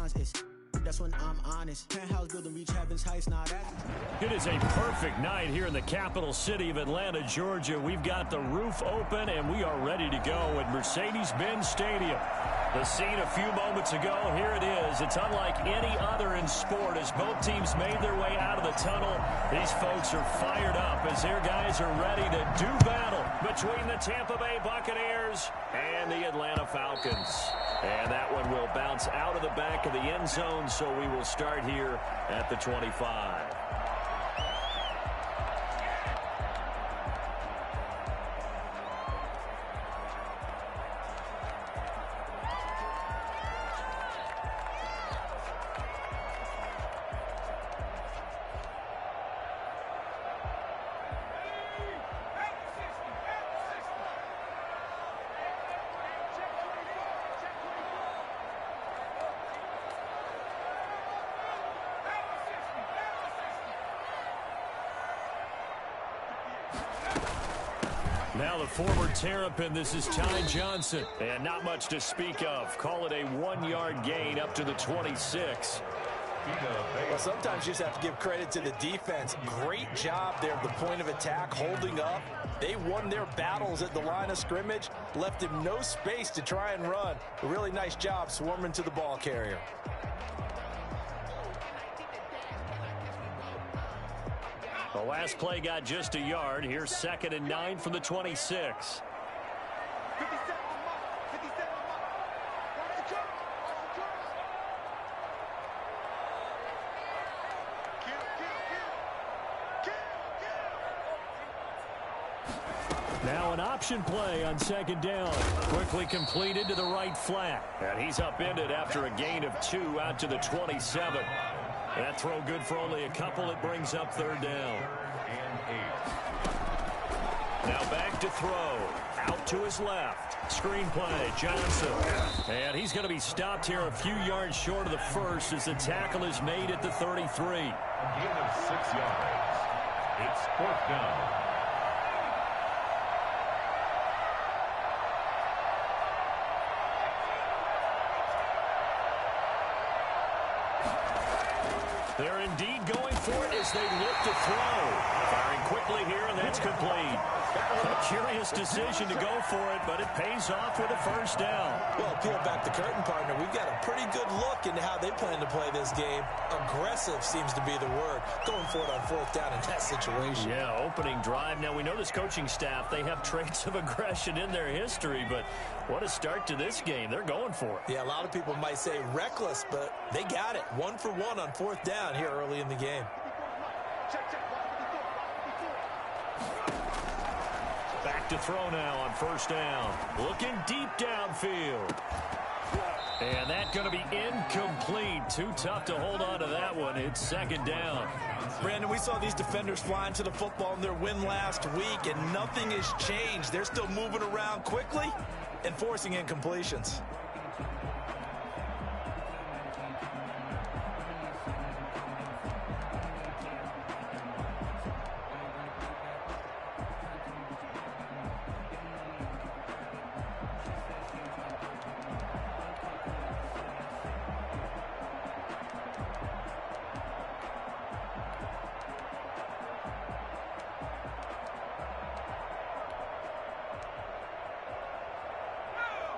lines. That's when I'm honest. Penthouse building, reach heaven's heights. Now that it is a perfect night here in the capital city of Atlanta, Georgia. We've got the roof open, and we are ready to go at Mercedes-Benz Stadium. The scene a few moments ago, here it is. It's unlike any other in sport as both teams made their way out of the tunnel. These folks are fired up as their guys are ready to do battle between the Tampa Bay Buccaneers and the Atlanta Falcons. And that one will bounce out of the back of the end zone, so we will start here at the 25. Now the forward Terrapin, this is Ty Johnson. And not much to speak of. Call it a 1-yard gain up to the 26. Well, sometimes you just have to give credit to the defense. Great job there at the point of attack, holding up. They won their battles at the line of scrimmage, left him no space to try and run. A really nice job swarming to the ball carrier. The last play got just a yard. Here's 2nd and 9 from the 26. Now an option play on 2nd down. Quickly completed to the right flat. And he's upended after a gain of 2 out to the 27. That throw good for only a couple. It brings up 3rd down. Now back to throw. Out to his left. Screen play, Johnson. And he's going to be stopped here a few yards short of the first as the tackle is made at the 33. Gain of 6 yards. It's 4th down. They're indeed going for it as they look to throw. Firing quickly here, and that's complete. A curious decision to go for it, but it pays off with a 1st down. Well, peel back the curtain, partner. We've got a pretty good look into how they plan to play this game. Aggressive seems to be the word. Going for it on 4th down in that situation. Yeah, opening drive. Now, we know this coaching staff, they have traits of aggression in their history, but what a start to this game. They're going for it. Yeah, a lot of people might say reckless, but they got it. 1 for 1 on 4th down here early in the game. Back to throw now on 1st down. Looking deep downfield. And that's going to be incomplete. Too tough to hold on to that one. It's 2nd down. Brandon, we saw these defenders flying to the football in their win last week, and nothing has changed. They're still moving around quickly and forcing incompletions.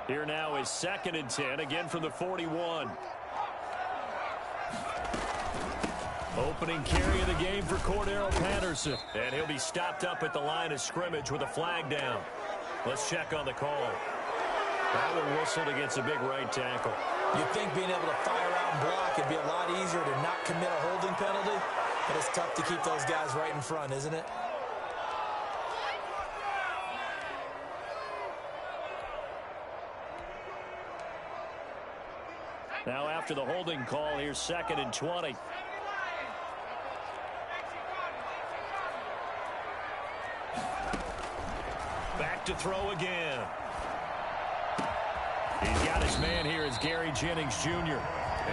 Here now is 2nd and 10, again from the 41. Opening carry of the game for Cordero Patterson. And he'll be stopped up at the line of scrimmage with a flag down. Let's check on the call. That one whistled against a big right tackle. You'd think being able to fire out and block would be a lot easier to not commit a holding penalty, but it's tough to keep those guys right in front, isn't it? Now after the holding call, here's 2nd and 20. Back to throw again. He's got his man here as Gary Jennings Jr.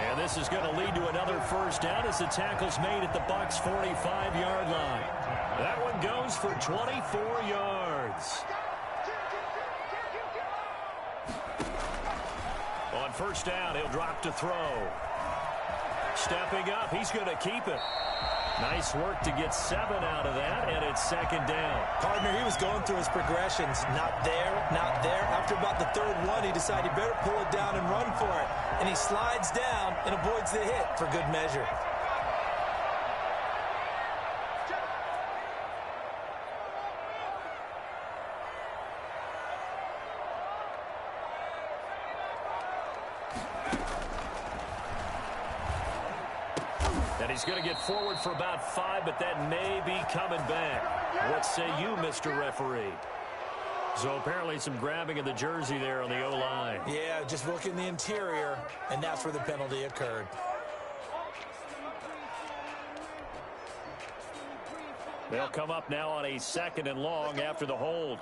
And this is going to lead to another 1st down as the tackle's made at the Bucs' 45-yard line. That one goes for 24 yards. On 1st down, he'll drop to throw. Stepping up, he's going to keep it. Nice work to get 7 out of that, and it's second down. Partner, he was going through his progressions. Not there, not there. After about the third one, he decided he better pull it down and run for it. And he slides down and avoids the hit for good measure. And he's going to get forward for about 5, but that may be coming back. What say you, Mr. Referee? So apparently some grabbing of the jersey there on the O-line. Yeah, just look in the interior, and that's where the penalty occurred. They'll come up now on a 2nd and long after the hold.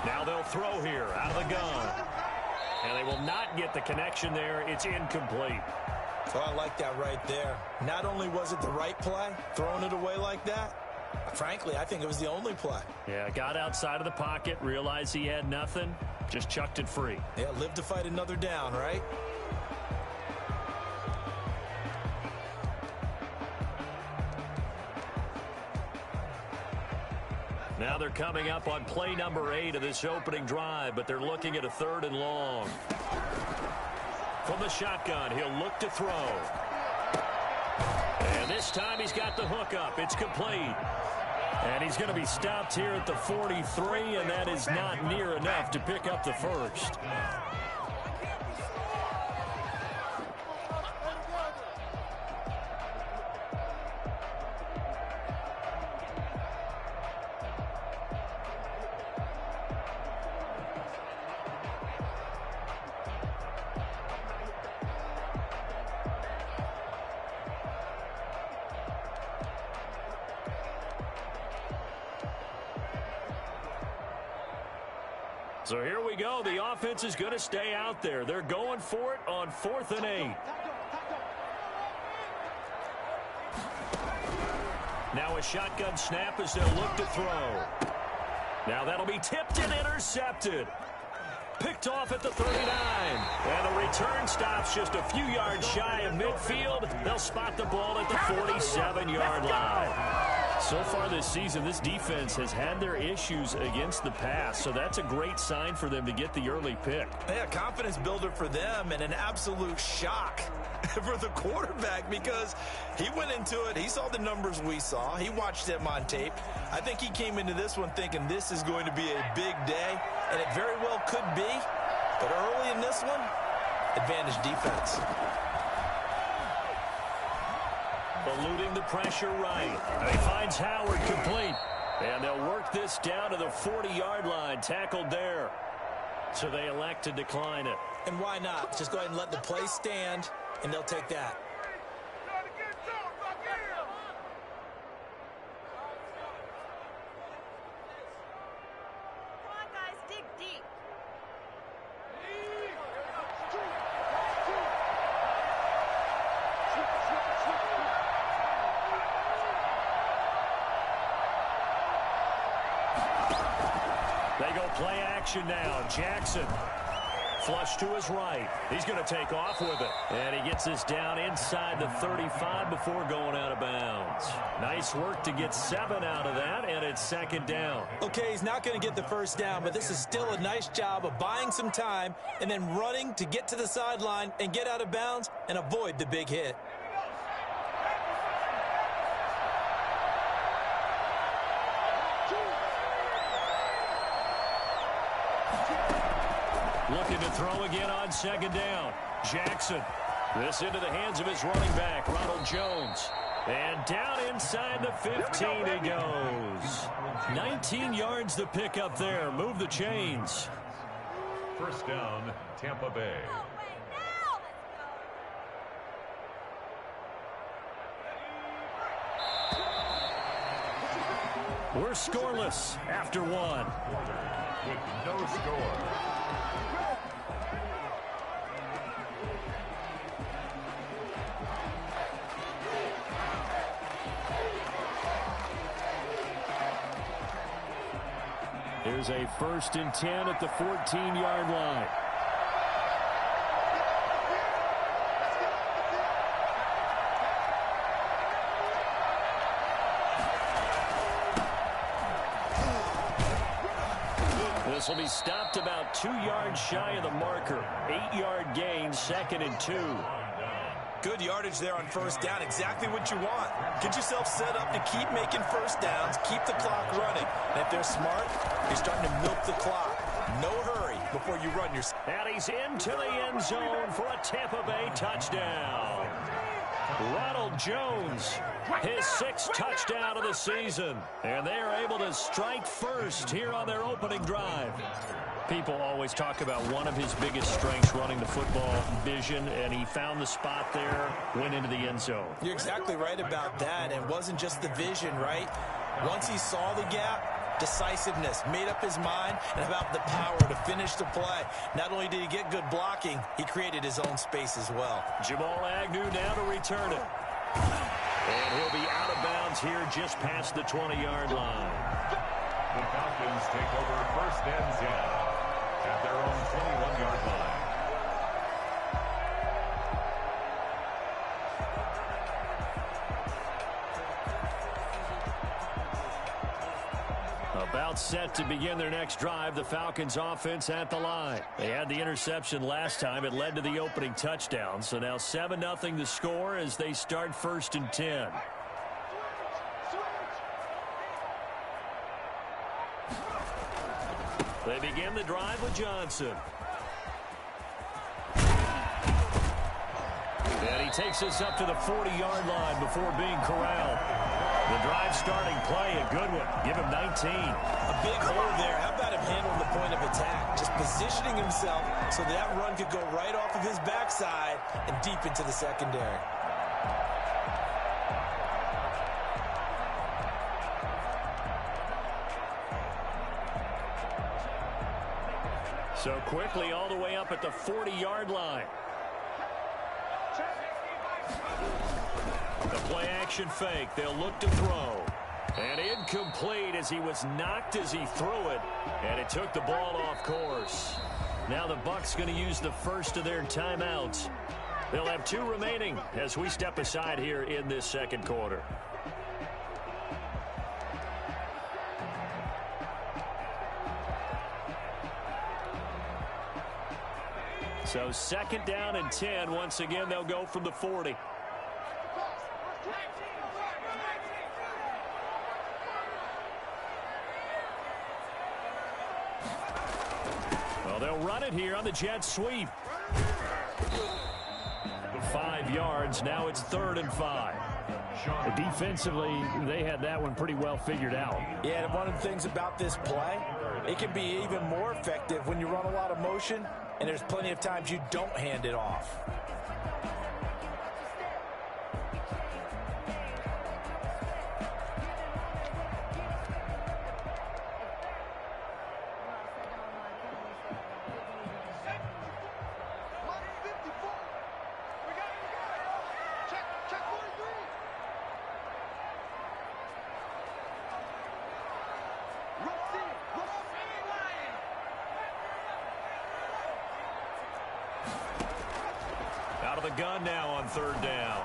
Now they'll throw here out of the gun. And they will not get the connection there. It's incomplete. So I like that right there. Not only was it the right play, throwing it away like that, frankly, I think it was the only play. Yeah, got outside of the pocket, realized he had nothing, just chucked it free. Yeah, live to fight another down, right? Now they're coming up on play number 8 of this opening drive, but they're looking at a 3rd and long. From the shotgun, he'll look to throw. And this time he's got the hook up. It's complete. And he's going to be stopped here at the 43, and that is not near enough to pick up the first. So here we go. The offense is going to stay out there. They're going for it on 4th and 8. Now a shotgun snap as they'll look to throw. Now that'll be tipped and intercepted. Picked off at the 39. And the return stops just a few yards shy of midfield. They'll spot the ball at the 47-yard line. So far this season, this defense has had their issues against the pass, so that's a great sign for them to get the early pick. Yeah, confidence builder for them and an absolute shock for the quarterback because he went into it. He saw the numbers we saw. He watched them on tape. I think he came into this one thinking this is going to be a big day, and it very well could be. But early in this one, advantage defense. Eluding the pressure right. And he finds Howard complete. And they'll work this down to the 40-yard line. Tackled there. So they elect to decline it. And why not? Just go ahead and let the play stand, and they'll take that. Come on, guys, dig deep. They go play action now. Jackson flush to his right. He's going to take off with it. And he gets this down inside the 35 before going out of bounds. Nice work to get 7 out of that, and it's 2nd down. Okay, he's not going to get the first down, but this is still a nice job of buying some time and then running to get to the sideline and get out of bounds and avoid the big hit. Looking to throw again on 2nd down. Jackson. This into the hands of his running back, Ronald Jones. And down inside the 15 he goes. 19 yards to pick up there. Move the chains. 1st down, Tampa Bay. We're scoreless after one. With no score. Here's a 1st and 10 at the 14-yard line. This will be stopped about 2 yards shy of the marker. 8-yard gain, 2nd and 2. Good yardage there on 1st down. Exactly what you want. Get yourself set up to keep making 1st downs, keep the clock running. And if they're smart, you're starting to milk the clock. No hurry before you run your... And he's into the end zone for a Tampa Bay touchdown. Ronald Jones, his 6th touchdown of the season. And they are able to strike first here on their opening drive. People always talk about one of his biggest strengths running the football, vision, and he found the spot there, went into the end zone. You're exactly right about that. And it wasn't just the vision, right? Once he saw the gap, decisiveness, made up his mind, and about the power to finish the play. Not only did he get good blocking, he created his own space as well. Jamal Agnew now to return it. And he'll be out of bounds here just past the 20-yard line. The Falcons take over 1st and 10 at their own 21-yard line. About set to begin their next drive, the Falcons offense at the line. They had the interception last time. It led to the opening touchdown. So now 7-0 the score as they start 1st and 10. They begin the drive with Johnson. And he takes us up to the 40-yard line before being corralled. The drive starting play, a good one. Give him 19. A big hole there. How about him handling the point of attack? Just positioning himself so that run could go right off of his backside and deep into the secondary. So quickly all the way up at the 40-yard line. The play action fake. They'll look to throw. And incomplete as he was knocked as he threw it. And it took the ball off course. Now the Bucs going to use the first of their timeouts. They'll have 2 remaining as we step aside here in this second quarter. So 2nd down and 10. Once again, they'll go from the 40. Well, they'll run it here on the jet sweep. 5 yards. Now it's 3rd and 5. Defensively, they had that one pretty well figured out. Yeah, and one of the things about this play, it can be even more effective when you run a lot of motion, and there's plenty of times you don't hand it off. Out of the gun now on 3rd down.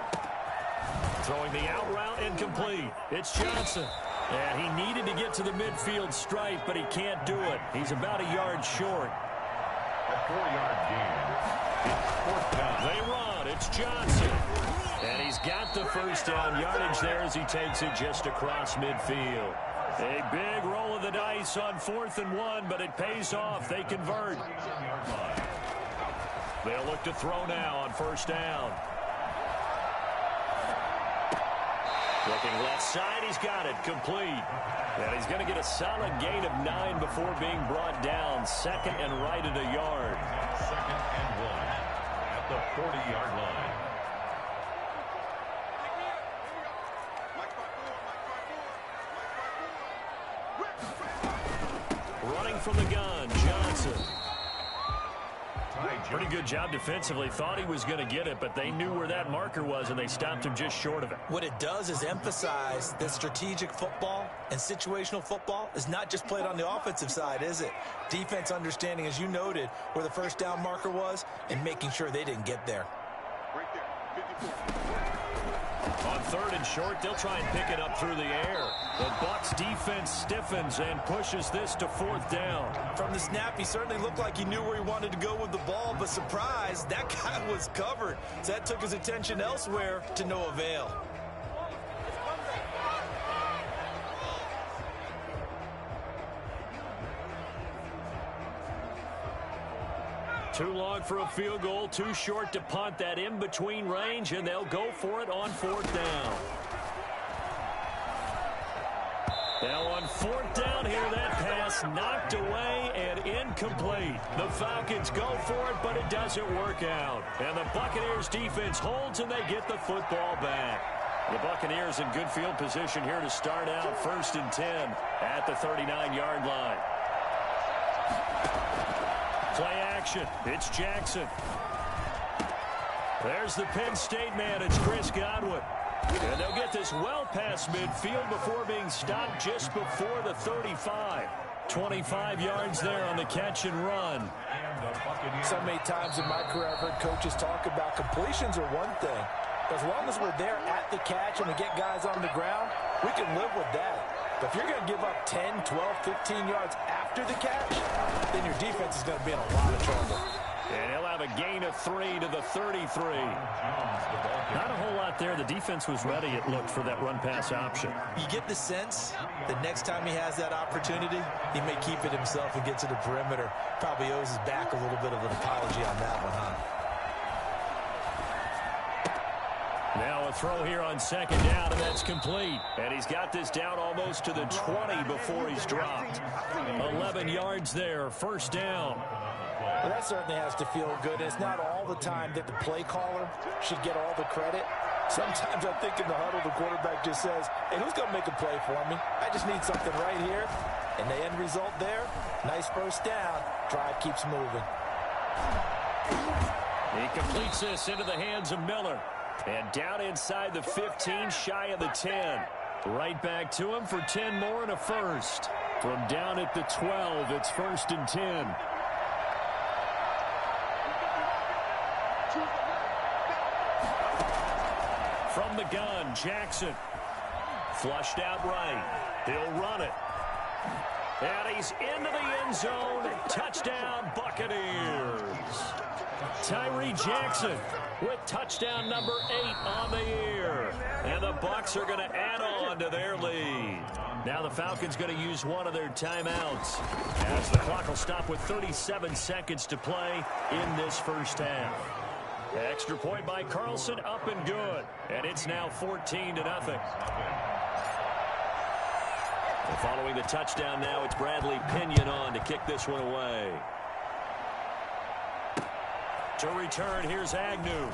Throwing the out route incomplete. It's Johnson. And he needed to get to the midfield stripe, but he can't do it. He's about a yard short. A 4-yard gain. It's 4th down. They run. It's Johnson. And he's got the first down yardage there as he takes it just across midfield. A big roll of the dice on 4th and 1, but it pays off. They convert. They'll look to throw now on 1st down. Looking left side, he's got it, complete. And he's going to get a solid gain of 9 before being brought down. 2nd and right at a yard. 2nd and 1 at the 40-yard line. from the gun. Johnson. Pretty good job defensively. Thought he was going to get it, but they knew where that marker was, and they stopped him just short of it. What it does is emphasize that strategic football and situational football is not just played on the offensive side, is it? Defense understanding, as you noted, where the first down marker was and making sure they didn't get there. Right there, 54. On 3rd and short, they'll try and pick it up through the air. The Bucs defense stiffens and pushes this to 4th down. From the snap, he certainly looked like he knew where he wanted to go with the ball, but surprise, that guy was covered. So that took his attention elsewhere to no avail. Too long for a field goal, too short to punt. That in-between range, and they'll go for it on 4th down. Now on 4th down here, that pass knocked away and incomplete. The Falcons go for it, but it doesn't work out. And the Buccaneers defense holds, and they get the football back. The Buccaneers in good field position here to start out 1st and 10 at the 39-yard line. Play action. It's Jackson. There's the Penn State man. It's Chris Godwin. And they'll get this well past midfield before being stopped just before the 35. 25 yards there on the catch and run. So many times in my career I've heard coaches talk about completions are one thing. As long as we're there at the catch and we get guys on the ground, we can live with that. But if you're going to give up 10, 12, 15 yards after the catch, then your defense is going to be in a lot of trouble. And he'll have a gain of 3 to the 33. Not a whole lot there. The defense was ready, it looked, for that run-pass option. You get the sense that next time he has that opportunity, he may keep it himself and get to the perimeter. Probably owes his back a little bit of an apology on that one, huh? Now a throw here on 2nd down, and that's complete. And he's got this down almost to the 20 before he's dropped. 11 yards there, 1st down. Well, that certainly has to feel good. It's not all the time that the play caller should get all the credit. Sometimes I think in the huddle, the quarterback just says, hey, who's going to make a play for me? I just need something right here. And the end result there, nice 1st down. Drive keeps moving. He completes this into the hands of Miller. And down inside the 15, shy of the 10. Right back to him for 10 more and a first. From down at the 12, it's 1st and 10. From the gun, Jackson. Flushed out right. He'll run it. And he's into the end zone. Touchdown, Buccaneers. Tyree Jackson with touchdown number 8 on the year. And the Bucs are going to add on to their lead. Now the Falcons going to use one of their timeouts as the clock will stop with 37 seconds to play in this 1st half. Extra point by Carlson, up and good. And it's now 14-0. And following the touchdown now, it's Bradley Pinion on to kick this one away. To return, here's Agnew.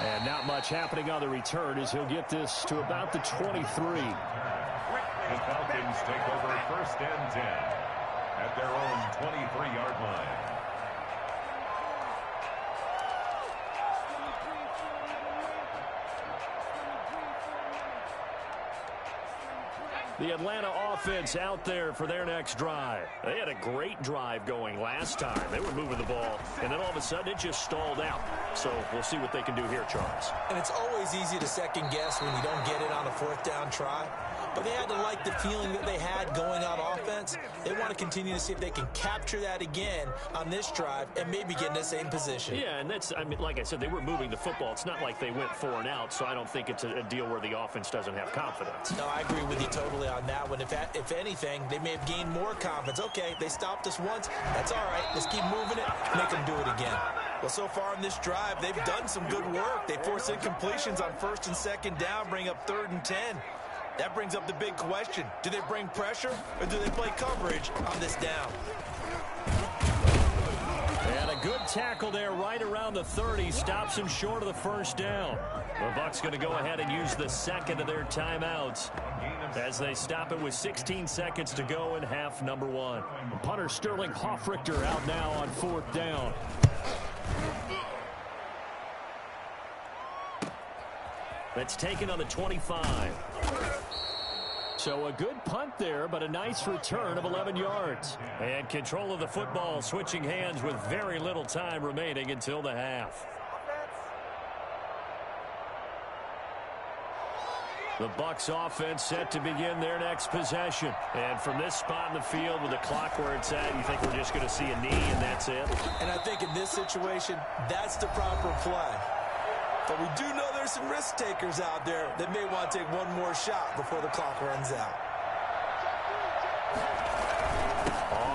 And not much happening on the return as he'll get this to about the 23. The Falcons take over 1st and 10 at their own 23-yard line. The Atlanta offense out there for their next drive. They had a great drive going last time. They were moving the ball, and then all of a sudden it just stalled out. So we'll see what they can do here, Charles. And it's always easy to second guess when you don't get it on a 4th down try. But they had to like the feeling that they had going on offense. They want to continue to see if they can capture that again on this drive and maybe get in the same position. Yeah, and that's, I mean, like I said, they were moving the football. It's not like they went 4 and out, so I don't think it's a deal where the offense doesn't have confidence. No, I agree with you totally on that one. If anything, they may have gained more confidence. Okay, they stopped us once. That's all right. Let's keep moving it. Make them do it again. Well, so far in this drive, they've done some good work. They forced incompletions on 1st and 2nd down, bring up 3rd and 10. That brings up the big question. Do they bring pressure or do they play coverage on this down? And a good tackle there right around the 30. Stops him short of the first down. The Bucs going to go ahead and use the second of their timeouts as they stop it with 16 seconds to go in half number one. Punter Sterling Hoffrichter out now on fourth down. That's taken on the 25. So a good punt there, but a nice return of 11 yards. And control of the football, switching hands with very little time remaining until the half. The Bucs offense set to begin their next possession. And from this spot in the field with the clock where it's at, you think we're just going to see a knee and that's it? And I think in this situation, that's the proper play. But we do know there's some risk takers out there that may want to take one more shot before the clock runs out.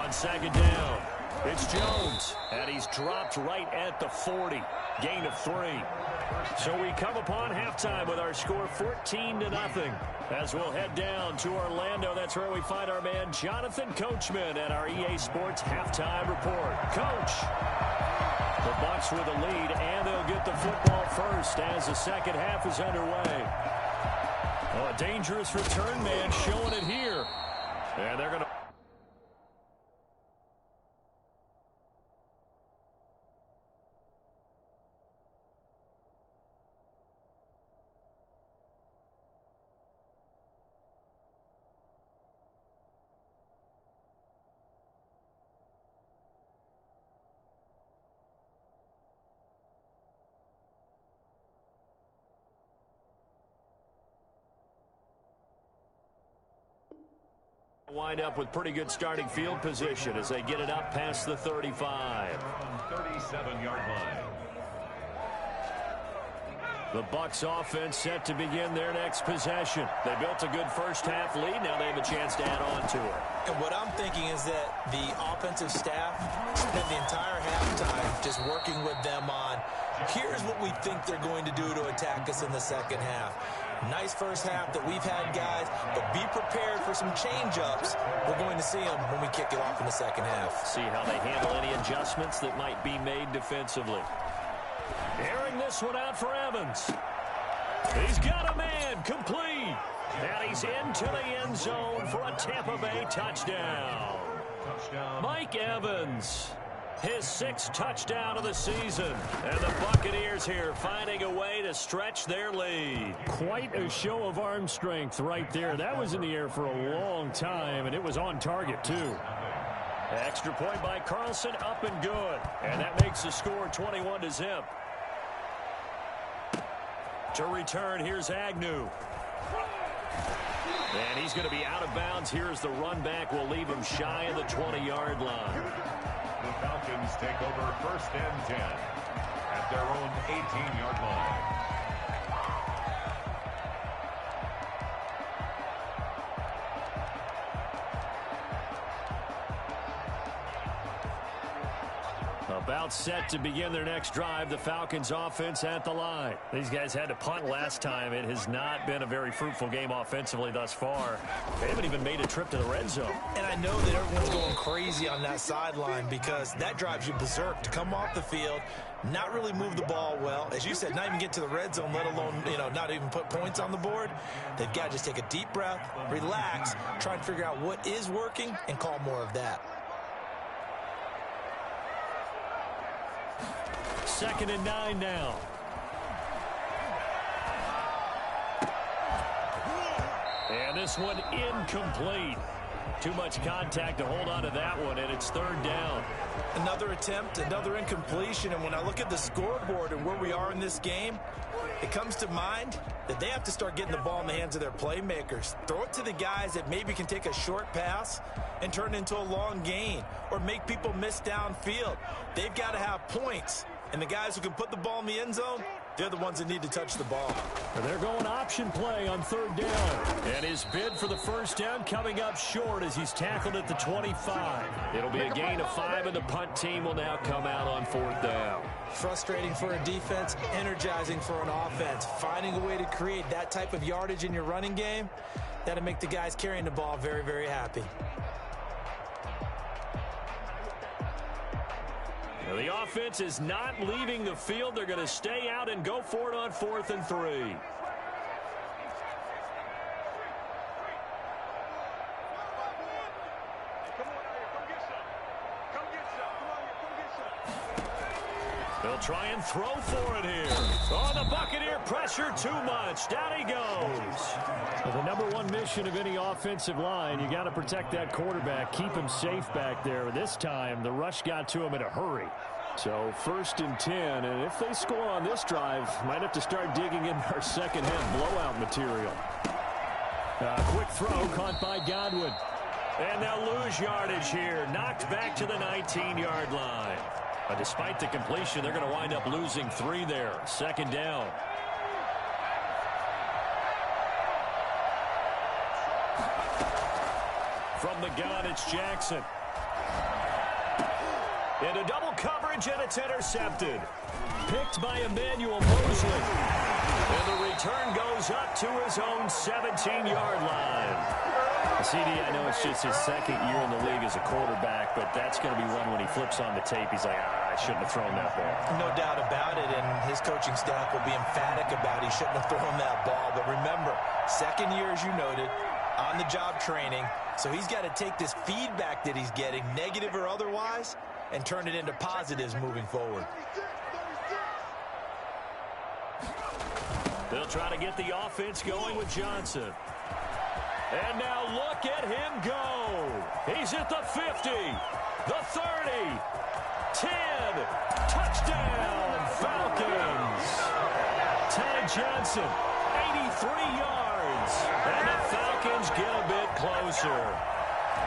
On second down, it's Jones, and he's dropped right at the 40. Gain of 3. So we come upon halftime with our score 14-0. As we'll head down to Orlando, that's where we find our man Jonathan Coachman at our EA Sports Halftime Report. Coach. The Bucs with a lead, and they'll get the football first as the second half is underway. Oh, a dangerous return man showing it here. And they're going to... wind up with pretty good starting field position as they get it up past the 35. 37-yard line. The Bucs offense set to begin their next possession. They built a good first half lead. Now they have a chance to add on to it. And what I'm thinking is that the offensive staff spent the entire halftime just working with them on, here's what we think they're going to do to attack us in the second half. Nice first half that we've had, guys, but be prepared for some change-ups. We're going to see them when we kick it off in the second half. See how they handle any adjustments that might be made defensively. Airing this one out for Evans. He's got a man complete. And he's into the end zone for a Tampa Bay touchdown. Mike Evans, his 6th touchdown of the season. And the Buccaneers here finding a way to stretch their lead. Quite a show of arm strength right there. That was in the air for a long time, and it was on target, too. Extra point by Carlson, up and good. And that makes the score 21-0. To return, here's Agnew. And he's going to be out of bounds. Here's the run back. Will leave him shy of the 20-yard line. The Falcons take over 1st and 10 at their own 18-yard line. About set to begin their next drive, the Falcons offense at the line. These guys had to punt last time. It has not been a very fruitful game offensively thus far. They haven't even made a trip to the red zone. And I know that everyone's going crazy on that sideline because that drives you berserk to come off the field, not really move the ball well. As you said, not even get to the red zone, let alone, not even put points on the board. They've got to just take a deep breath, relax, try and figure out what is working and call more of that. 2nd and 9 now. And this one incomplete. Too much contact to hold on to that one, and it's 3rd down. Another attempt, another incompletion, and when I look at the scoreboard and where we are in this game, it comes to mind that they have to start getting the ball in the hands of their playmakers. Throw it to the guys that maybe can take a short pass and turn it into a long gain or make people miss downfield. They've got to have points. And the guys who can put the ball in the end zone, they're the ones that need to touch the ball. They're going option play on 3rd down. And his bid for the first down coming up short as he's tackled at the 25. It'll be a gain of 5, and the punt team will now come out on 4th down. Frustrating for a defense, energizing for an offense. Finding a way to create that type of yardage in your running game, that'll make the guys carrying the ball very, very happy. The offense is not leaving the field. They're going to stay out and go for it on 4th and 3. They'll try and throw for it here. Oh, the Buccaneer pressure too much. Down he goes. Well, the #1 mission of any offensive line, you got to protect that quarterback, keep him safe back there. This time, the rush got to him in a hurry. So 1st and 10, and if they score on this drive, might have to start digging in our second-half blowout material. Quick throw caught by Godwin. And they'll lose yardage here. Knocked back to the 19-yard line. Despite the completion, they're going to wind up losing 3 there. 2nd down. From the gun, it's Jackson. Into double coverage, and it's intercepted. Picked by Emmanuel Mosley. And the return goes up to his own 17-yard line. CD, I know it's just his 2nd year in the league as a quarterback, but that's going to be one when he flips on the tape. He's like, I shouldn't have thrown that ball. No doubt about it, and his coaching staff will be emphatic about he shouldn't have thrown that ball. But remember, 2nd year, as you noted, on-the-job training, so he's got to take this feedback that he's getting, negative or otherwise, and turn it into positives moving forward. They'll try to get the offense going with Johnson. And now look at him go. He's at the 50, the 30, 10. Touchdown, Falcons. Ty Johnson, 83 yards. And the Falcons get a bit closer.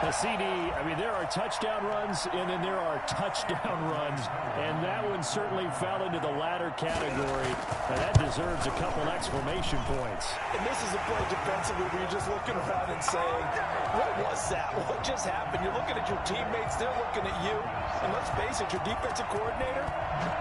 The CD, I mean, there are touchdown runs, and then there are touchdown runs, and that one certainly fell into the latter category. Now, that deserves a couple exclamation points. And this is a play defensively where you're just looking around and saying, what was that? What just happened? You're looking at your teammates, they're looking at you. And let's face it, your defensive coordinator,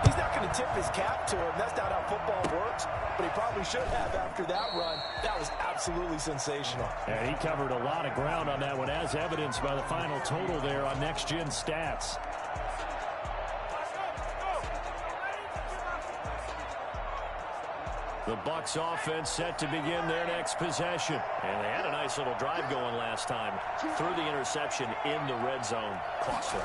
he's not going to tip his cap to him. That's not how football works, but he probably should have after that run. That was absolutely sensational. And he covered a lot of ground on that one, as evidenced by the final total there on Next Gen Stats. The Bucs offense set to begin their next possession. And they had a nice little drive going last time. Threw the interception in the red zone. Costly.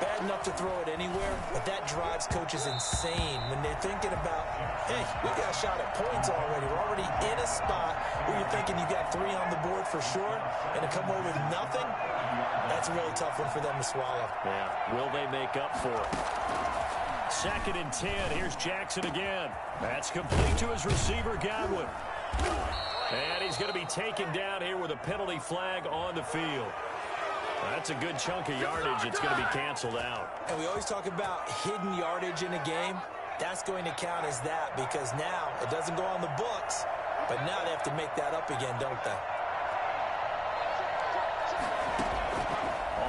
Bad enough to throw it anywhere, but that drives coaches insane when they're thinking about, hey, we got a shot at points already. We're already in a spot where you're thinking you got 3 on the board for sure, and to come away with nothing, that's a really tough one for them to swallow. Yeah, will they make up for it? 2nd and 10. Here's Jackson again. That's complete to his receiver, Godwin. And he's going to be taken down here with a penalty flag on the field. That's a good chunk of yardage. It's going to be canceled out. And we always talk about hidden yardage in a game. That's going to count as that because now it doesn't go on the books, but now they have to make that up again, don't they?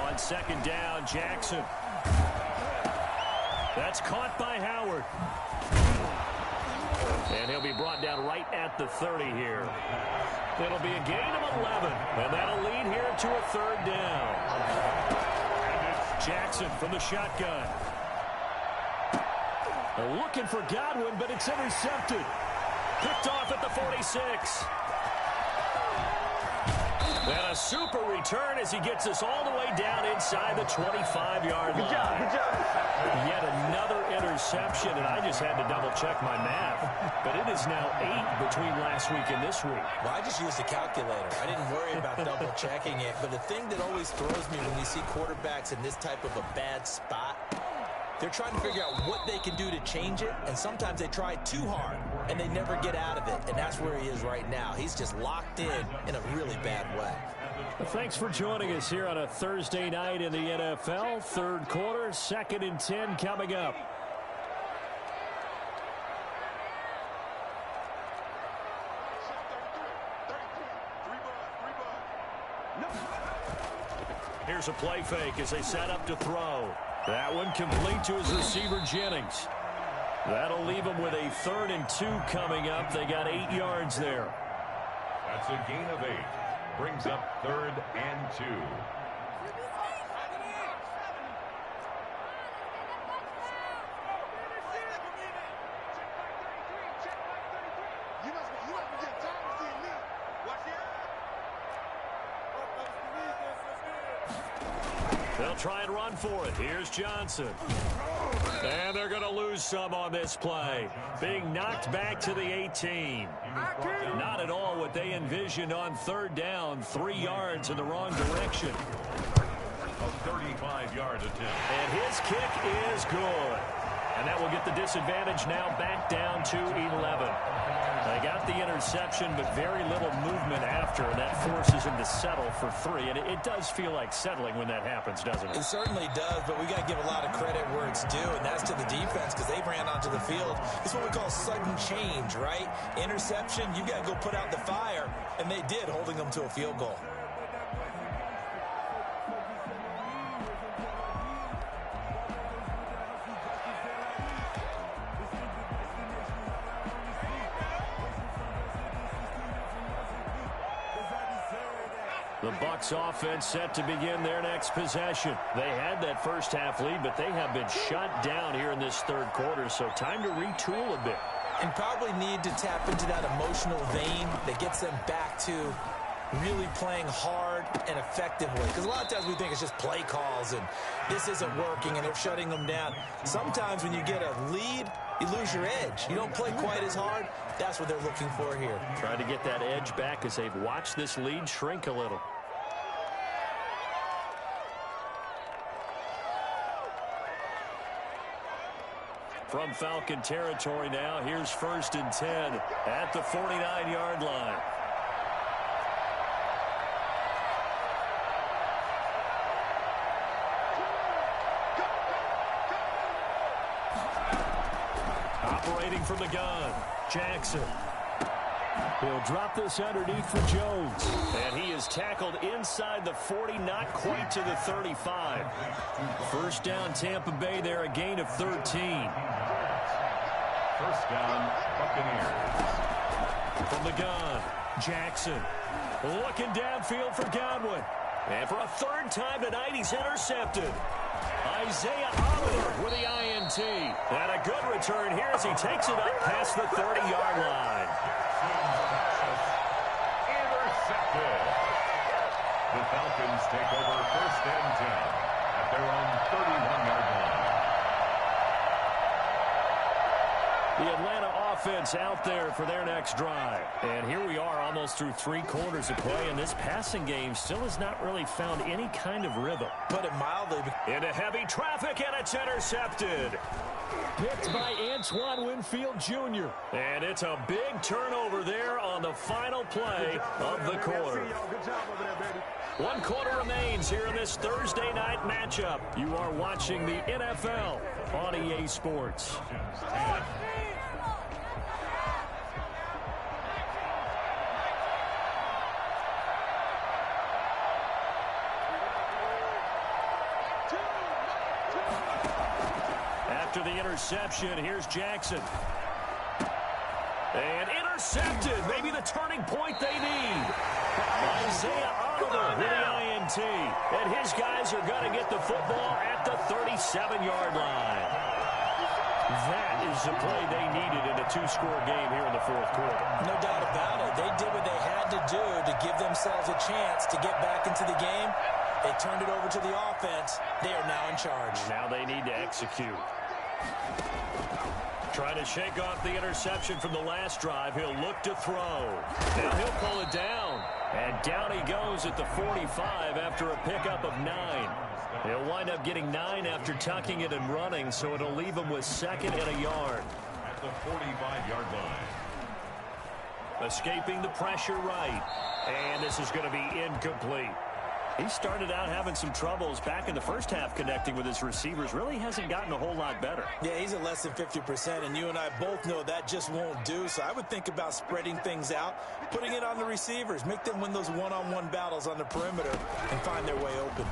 On 2nd down, Jackson. That's caught by Howard. And he'll be brought down right at the 30 here. It'll be a gain of 11, and that'll lead here to a 3rd down. Jackson from the shotgun. They're looking for Godwin, but it's intercepted. Picked off at the 46. And a super return as he gets us all the way down inside the 25-yard line. Good job, good job. Yet another interception, and I just had to double-check my math. But it is now 8 between last week and this week. Well, I just used a calculator. I didn't worry about double-checking it. But the thing that always throws me when you see quarterbacks in this type of a bad spot, they're trying to figure out what they can do to change it, and sometimes they try too hard, and they never get out of it, and that's where he is right now. He's just locked in a really bad way. Well, thanks for joining us here on a Thursday night in the NFL. 3rd quarter, 2nd and 10 coming up. Here's a play fake as they set up to throw. That one complete to his receiver, Jennings. That'll leave him with a 3rd and 2 coming up. They got 8 yards there. That's a gain of 8. Brings up 3rd and 2. They'll try and run for it. Here's Johnson. And they're going to lose some on this play. Being knocked back to the 18. Not at all what they envisioned on third down. 3 yards in the wrong direction. A 35-yard attempt. And his kick is good. And that will get the disadvantage now back down to 11. They got the interception, but very little movement after, and that forces him to settle for 3. And it does feel like settling when that happens, doesn't it? It certainly does, but we got to give a lot of credit where it's due, and that's to the defense because they ran onto the field. It's what we call sudden change, right? Interception, you got to go put out the fire, and they did, holding them to a field goal. The Bucs offense set to begin their next possession. They had that first half lead, but they have been shut down here in this third quarter, so time to retool a bit. And probably need to tap into that emotional vein that gets them back to really playing hard and effectively. Because a lot of times we think it's just play calls and this isn't working and they're shutting them down. Sometimes when you get a lead, you lose your edge. You don't play quite as hard. That's what they're looking for here. Trying to get that edge back as they've watched this lead shrink a little. From Falcon territory now, here's 1st and 10 at the 49-yard line. Operating from the gun, Jackson. He'll drop this underneath for Jones. And he is tackled inside the 40, not quite to the 35. First down, Tampa Bay there, a gain of 13. First down, Buccaneers. From the gun, Jackson. Looking downfield for Godwin. And for a third time tonight, he's intercepted. Isaiah Oliver with the INT. And a good return here as he takes it up past the 30-yard line. Intercepted. The Falcons take over 1st and 10 at their own 31-yard line. The Atlanta offense out there for their next drive. And here we are almost through 3 quarters of play, and this passing game still has not really found any kind of rhythm. Put it mildly. Into heavy traffic, and it's intercepted. Picked by Antoine Winfield Jr. And it's a big turnover there on the final play of the quarter. 1 quarter remains here in this Thursday night matchup. You are watching the NFL on EA Sports. After the interception, here's Jackson. And intercepted. Maybe the turning point they need. Isaiah Oliver with the INT. And his guys are going to get the football at the 37-yard line. That is the play they needed in a 2-score game here in the 4th quarter. No doubt about it. They did what they had to do to give themselves a chance to get back into the game. They turned it over to the offense. They are now in charge. Now they need to execute. Trying to shake off the interception from the last drive. He'll look to throw. Now he'll pull it down. And down he goes at the 45 after a pickup of 9. He'll wind up getting 9 after tucking it and running, so it'll leave him with 2nd and a yard. At the 45-yard line. Escaping the pressure right. And this is going to be incomplete. He started out having some troubles back in the first half connecting with his receivers. Really hasn't gotten a whole lot better. Yeah, he's at less than 50%, and you and I both know that just won't do. So I would think about spreading things out, putting it on the receivers, make them win those one-on-one battles on the perimeter and find their way open.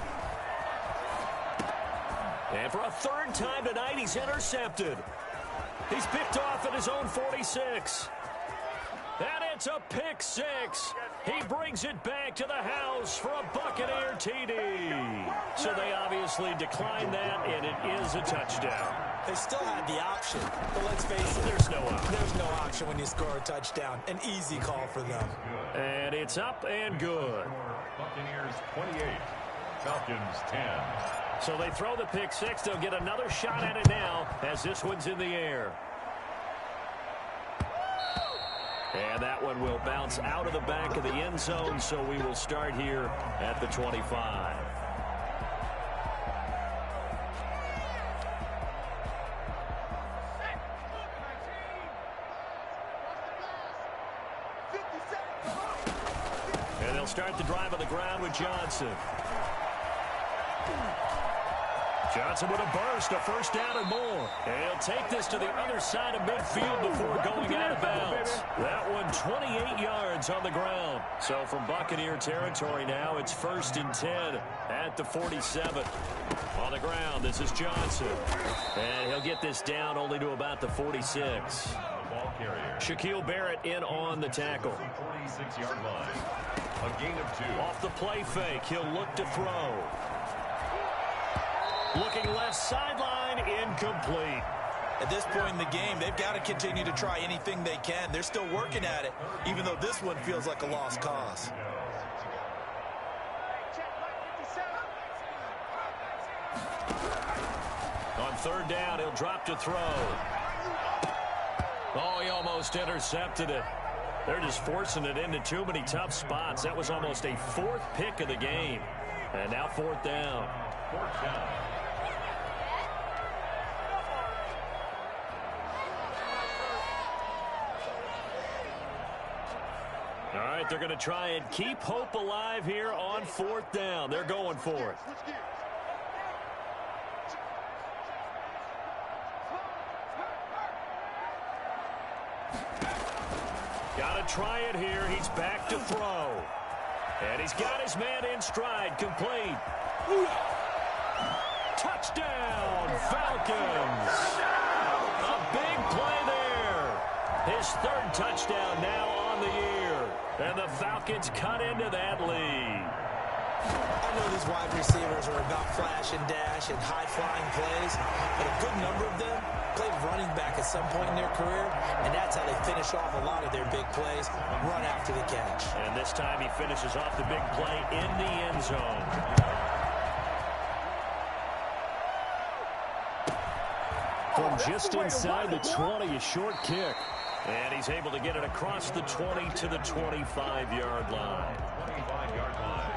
And for a 3rd time tonight, he's intercepted. He's picked off at his own 46. And it's a pick 6. He brings it back to the house for a Buccaneer TD. So they obviously declined that, and it is a touchdown. They still had the option, but let's face it, There's no option. there's no option when you score a touchdown. An easy call for them. And it's up and good. Buccaneers 28, Falcons 10. So they throw the pick six. They'll get another shot at it now as this one's in the air. And that one will bounce out of the back of the end zone, so we will start here at the 25. And they'll start the drive on the ground with Johnson. Johnson with a burst, a first down and more. And he'll take this to the other side of midfield before going out of bounds. That one 28 yards on the ground. So from Buccaneer territory now, it's 1st and 10 at the 47. On the ground, this is Johnson. And he'll get this down only to about the 46. Shaquille Barrett in on the tackle. 46-yard line. A gain of 2. Off the play fake, he'll look to throw. Looking left sideline, incomplete. At this point in the game, they've got to continue to try anything they can. They're still working at it, even though this one feels like a lost cause. On 3rd down, he'll drop to throw. Oh, he almost intercepted it. They're just forcing it into too many tough spots. That was almost a 4th pick of the game. And now 4th down. 4th down. All right, they're going to try and keep hope alive here on 4th down. They're going for it. Got to try it here. He's back to throw. And he's got his man in stride, complete. Touchdown, Falcons. A big play there. His 3rd touchdown now on the year. And the Falcons cut into that lead. I know these wide receivers are about flash and dash and high-flying plays, but a good number of them played running back at some point in their career, and that's how they finish off a lot of their big plays, run after the catch. And this time he finishes off the big play in the end zone. From just inside the 20, a short kick. And he's able to get it across the 20 to the 25-yard line. 25-yard line.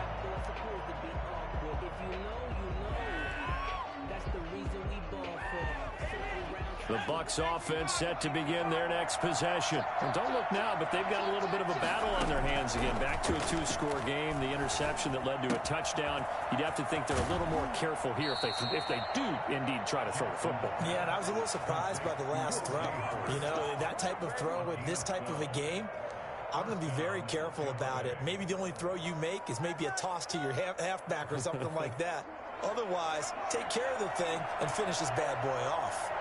The Bucs offense set to begin their next possession. And don't look now, but they've got a little bit of a battle on their hands again. Back to a 2-score game. The interception that led to a touchdown. You'd have to think they're a little more careful here if they do indeed try to throw the football. Yeah, and I was a little surprised by the last throw. You know, that type of throw in this type of a game, I'm going to be very careful about it. Maybe the only throw you make is maybe a toss to your halfback or something like that. Otherwise, take care of the thing and finish this bad boy off.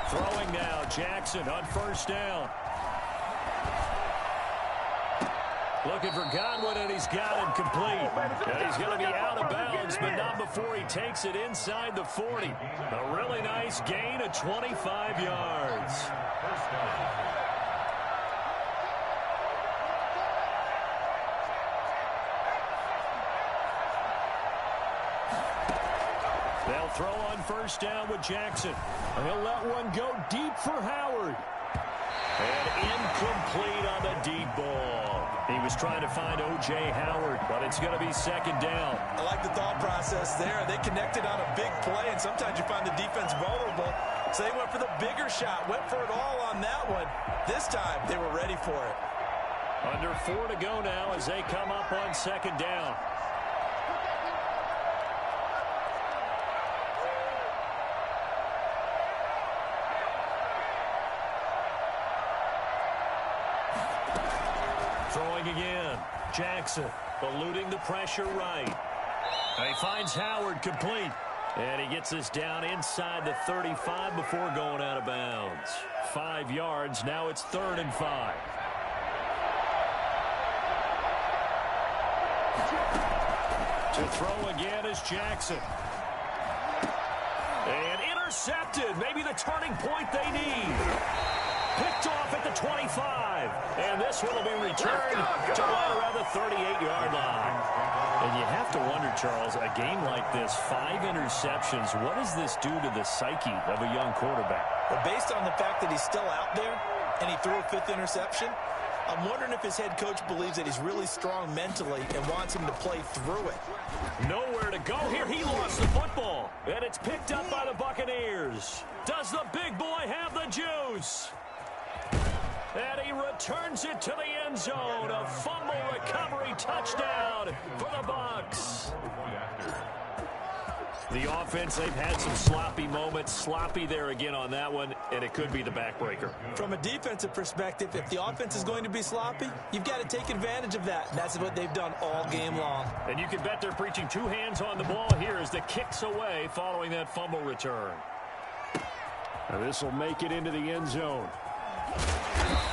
Throwing now, Jackson on 1st down. Looking for Godwin, and he's got him complete. And he's going to be out of bounds, but not before he takes it inside the 40. A really nice gain of 25 yards. First down. They'll throw on 1st down with Jackson. He'll let one go deep for Howard. And incomplete on the deep ball. He was trying to find O.J. Howard, but it's going to be 2nd down. I like the thought process there. They connected on a big play, and sometimes you find the defense vulnerable. So they went for the bigger shot, went for it all on that one. This time, they were ready for it. Under 4 to go now as they come up on 2nd down. Throwing again. Jackson eluding the pressure right. And he finds Howard complete. And he gets this down inside the 35 before going out of bounds. 5 yards. Now it's 3rd and 5. To throw again is Jackson. And intercepted. Maybe the turning point they need. Picked off at the 25. And this one will be returned to right around the 38-yard line. And you have to wonder, Charles, a game like this, 5 interceptions, what does this do to the psyche of a young quarterback? Well, based on the fact that he's still out there and he threw a 5th interception, I'm wondering if his head coach believes that he's really strong mentally and wants him to play through it. Nowhere to go here. He lost the football. And it's picked up by the Buccaneers. Does the big boy have the juice? And he returns it to the end zone. A fumble recovery touchdown for the Bucs. The offense, they've had some sloppy moments. Sloppy there again on that one, and it could be the backbreaker. From a defensive perspective, if the offense is going to be sloppy, you've got to take advantage of that. And that's what they've done all game long. And you can bet they're preaching 2 hands on the ball here as the kick's away following that fumble return. Now this will make it into the end zone.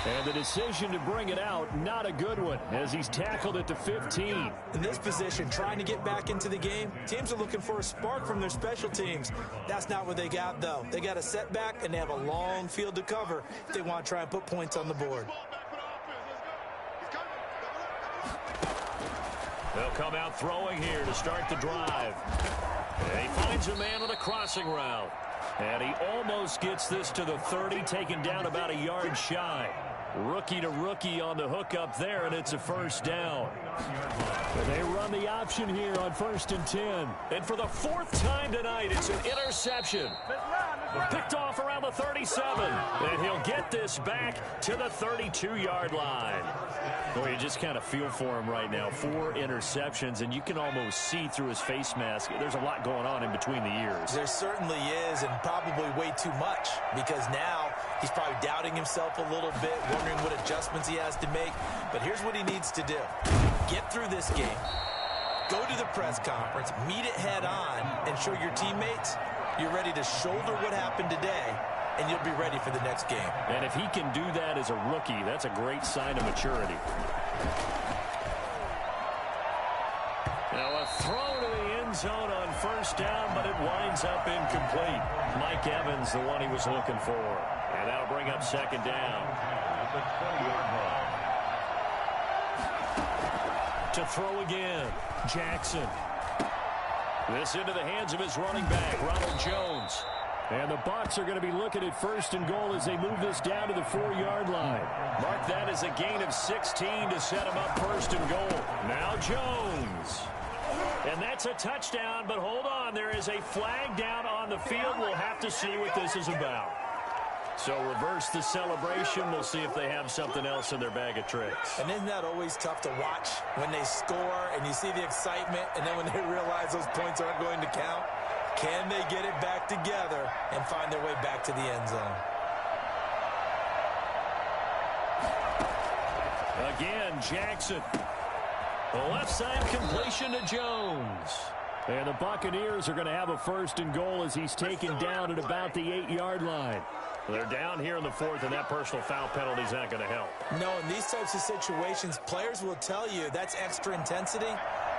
And the decision to bring it out, not a good one, as he's tackled at the 15. In this position, trying to get back into the game, teams are looking for a spark from their special teams. That's not what they got, though. They got a setback, and they have a long field to cover if they want to try and put points on the board. They'll come out throwing here to start the drive. And he finds a man on a crossing route. And he almost gets this to the 30, taken down about a yard shy. Rookie to rookie on the hook up there, and it's a first down. And they run the option here on 1st and 10. And for the 4th time tonight, it's an interception. Picked off around the 37. And he'll get this back to the 32-yard line. Boy, you just kind of feel for him right now. 4 interceptions, and you can almost see through his face mask. There's a lot going on in between the ears. There certainly is, and probably way too much, because now he's probably doubting himself a little bit, wondering what adjustments he has to make. But here's what he needs to do. Get through this game. Go to the press conference, meet it head on, and show your teammates you're ready to shoulder what happened today, and you'll be ready for the next game. And if he can do that as a rookie, that's a great sign of maturity. Now a throw to the end zone on 1st down, but it winds up incomplete. Mike Evans, the one he was looking for. And that'll bring up 2nd down. At the 20-yard line. To throw again, Jackson. This into the hands of his running back, Ronald Jones. And the Bucs are going to be looking at 1st and goal as they move this down to the 4-yard line. Mark that as a gain of 16 to set him up 1st and goal. Now Jones. And that's a touchdown, but hold on. There is a flag down on the field. We'll have to see what this is about. So reverse the celebration. We'll see if they have something else in their bag of tricks. And isn't that always tough to watch when they score and you see the excitement, and then when they realize those points aren't going to count? Can they get it back together and find their way back to the end zone? Again, Jackson. Left side completion to Jones. And the Buccaneers are going to have a 1st and goal as he's taken down at about the 8-yard line. They're down here in the 4th, and that personal foul penalty is not going to help. No, in these types of situations, players will tell you that's extra intensity.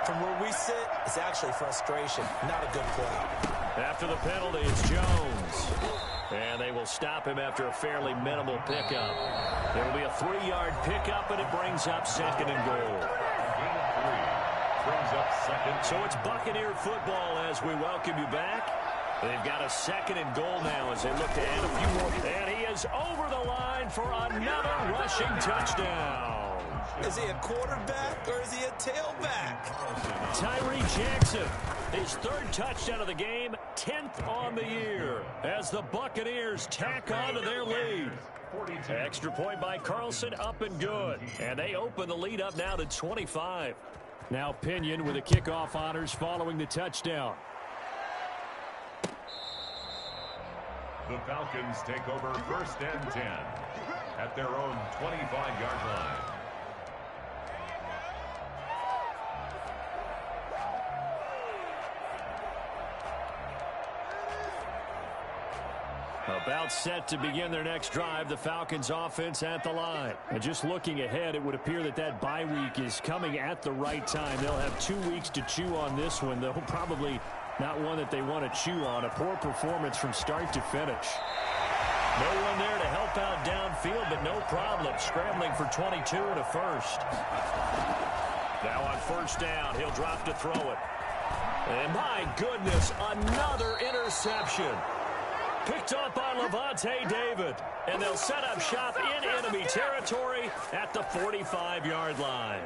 From where we sit, it's actually frustration, not a good play. After the penalty, it's Jones. And they will stop him after a fairly minimal pickup. There will be a 3-yard pickup, and it brings up 2nd and goal. Brings up 2nd. So it's Buccaneer football as we welcome you back. They've got a 2nd and goal now as they look to add a few more. And he is over the line for another rushing touchdown. Is he a quarterback or is he a tailback? Tyree Jackson, his 3rd touchdown of the game, 10th on the year, as the Buccaneers tack on to their lead. Extra point by Carlson, up and good. And they open the lead up now to 25. Now Pinion with the kickoff honors following the touchdown. The Falcons take over 1st and 10 at their own 25-yard line. About set to begin their next drive, the Falcons offense at the line. And just looking ahead, it would appear that that bye week is coming at the right time. They'll have 2 weeks to chew on this one, though probably not one that they want to chew on. A poor performance from start to finish. No one there to help out downfield, but no problem. Scrambling for 22 and a first. Now on first down, he'll drop to throw it. And my goodness, another interception. Picked off by Levante David. And they'll set up shop in enemy territory at the 45-yard line.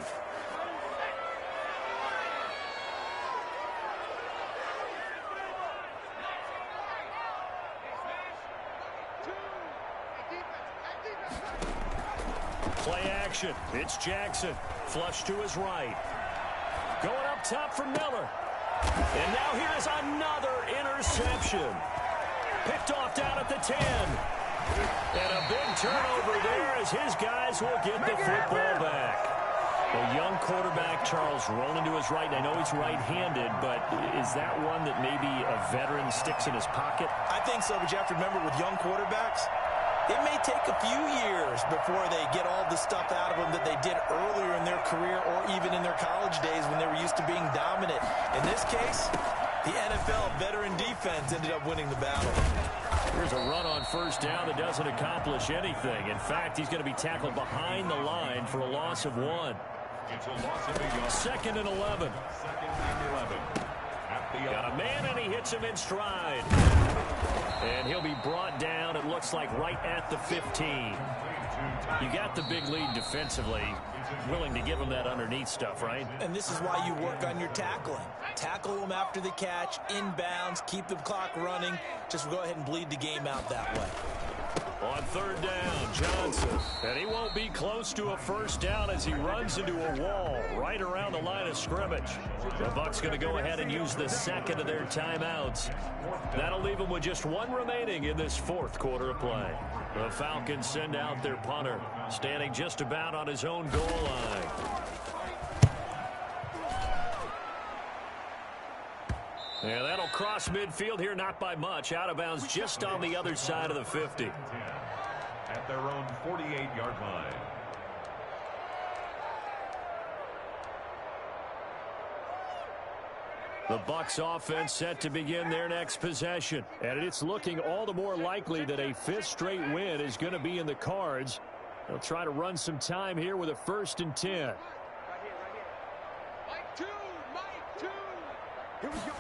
Play action. It's Jackson. Flush to his right. Going up top for Miller. And now here's another interception. Picked off down at the 10. And a big turnover there as his guys will get the football back. A young quarterback, Charles, rolling to his right. And I know he's right-handed, but is that one that maybe a veteran sticks in his pocket? I think so, but you have to remember with young quarterbacks, it may take a few years before they get all the stuff out of them that they did earlier in their career or even in their college days when they were used to being dominant. In this case, the NFL veteran defense ended up winning the battle. Here's a run on first down that doesn't accomplish anything. In fact, he's going to be tackled behind the line for a loss of 1. It's a loss of a yard. 2nd and 11. Second and 11. Got a man, and he hits him in stride. And he'll be brought down, it looks like, right at the 15. You got the big lead defensively. Willing to give him that underneath stuff, right? And this is why you work on your tackling. Tackle them after the catch, inbounds, keep the clock running. Just go ahead and bleed the game out that way. On third down, Johnson. And he won't be close to a first down as he runs into a wall right around the line of scrimmage. The Bucs going to go ahead and use the second of their timeouts. That'll leave them with just 1 remaining in this 4th quarter of play. The Falcons send out their punter, standing just about on his own goal line. Yeah, that'll cross midfield here, not by much. Out of bounds just on the other side of the 50. At their own 48-yard line. The Bucs offense set to begin their next possession. And it's looking all the more likely that a 5th straight win is going to be in the cards. They'll try to run some time here with a 1st and 10. Right here. Mike 2. Here we go.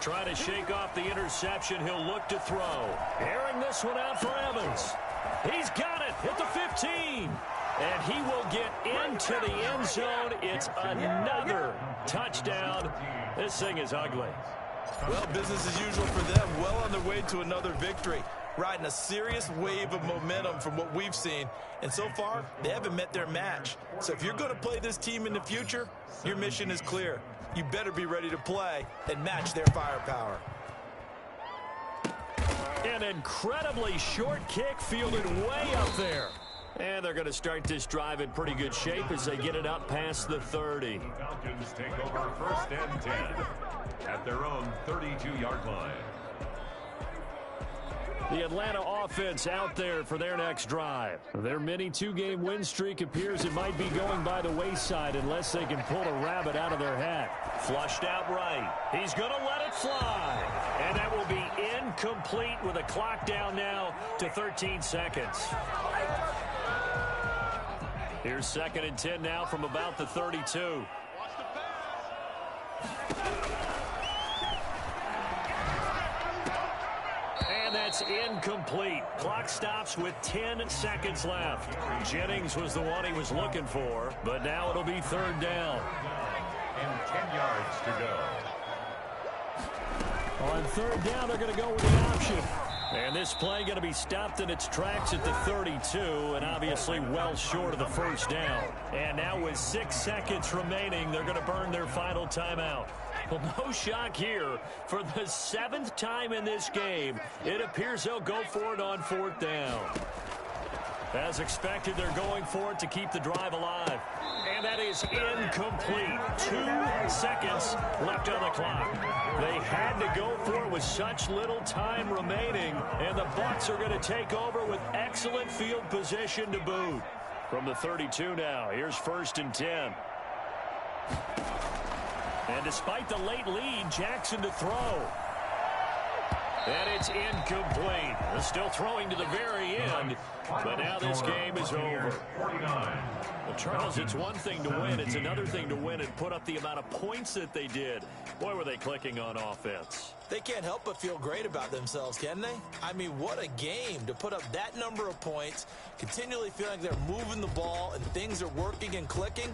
Trying to shake off the interception. He'll look to throw. Airing this one out for Evans. He's got it at the 15. And he will get into the end zone. It's another touchdown. This thing is ugly. Well, business as usual for them. Well on their way to another victory. Riding a serious wave of momentum from what we've seen. And so far, they haven't met their match. So if you're going to play this team in the future, your mission is clear. You better be ready to play and match their firepower. An incredibly short kick fielded way up there. And they're going to start this drive in pretty good shape as they get it up past the 30. The Falcons take over 1st and 10 at their own 32-yard line. The Atlanta offense out there for their next drive. Their mini 2-game win streak appears it might be going by the wayside unless they can pull a rabbit out of their hat. Flushed out right. He's going to let it fly. And that will be incomplete with a clock down now to 13 seconds. Here's 2nd and 10 now from about the 32. And that's incomplete. Clock stops with 10 seconds left. Jennings was the one he was looking for, but now it'll be 3rd down. And 10 yards to go. On 3rd down, they're going to go with the option. And this play going to be stopped in its tracks at the 32, and obviously well short of the 1st down. And now with 6 seconds remaining, they're going to burn their final timeout. Well, no shock here. For the 7th time in this game, it appears they'll go for it on 4th down. As expected, they're going for it to keep the drive alive. And that is incomplete. 2 seconds left on the clock. They had to go for it with such little time remaining, and the Bucs are going to take over with excellent field position to boot. From the 32 now, here's 1st and 10. And despite the late lead, Jackson to throw. And it's incomplete. They're still throwing to the very end, but now this game is over. Well, Charles, it's one thing to win. It's another thing to win and put up the amount of points that they did. Boy, were they clicking on offense. They can't help but feel great about themselves, can they? I mean, what a game to put up that number of points, continually feeling like they're moving the ball and things are working and clicking.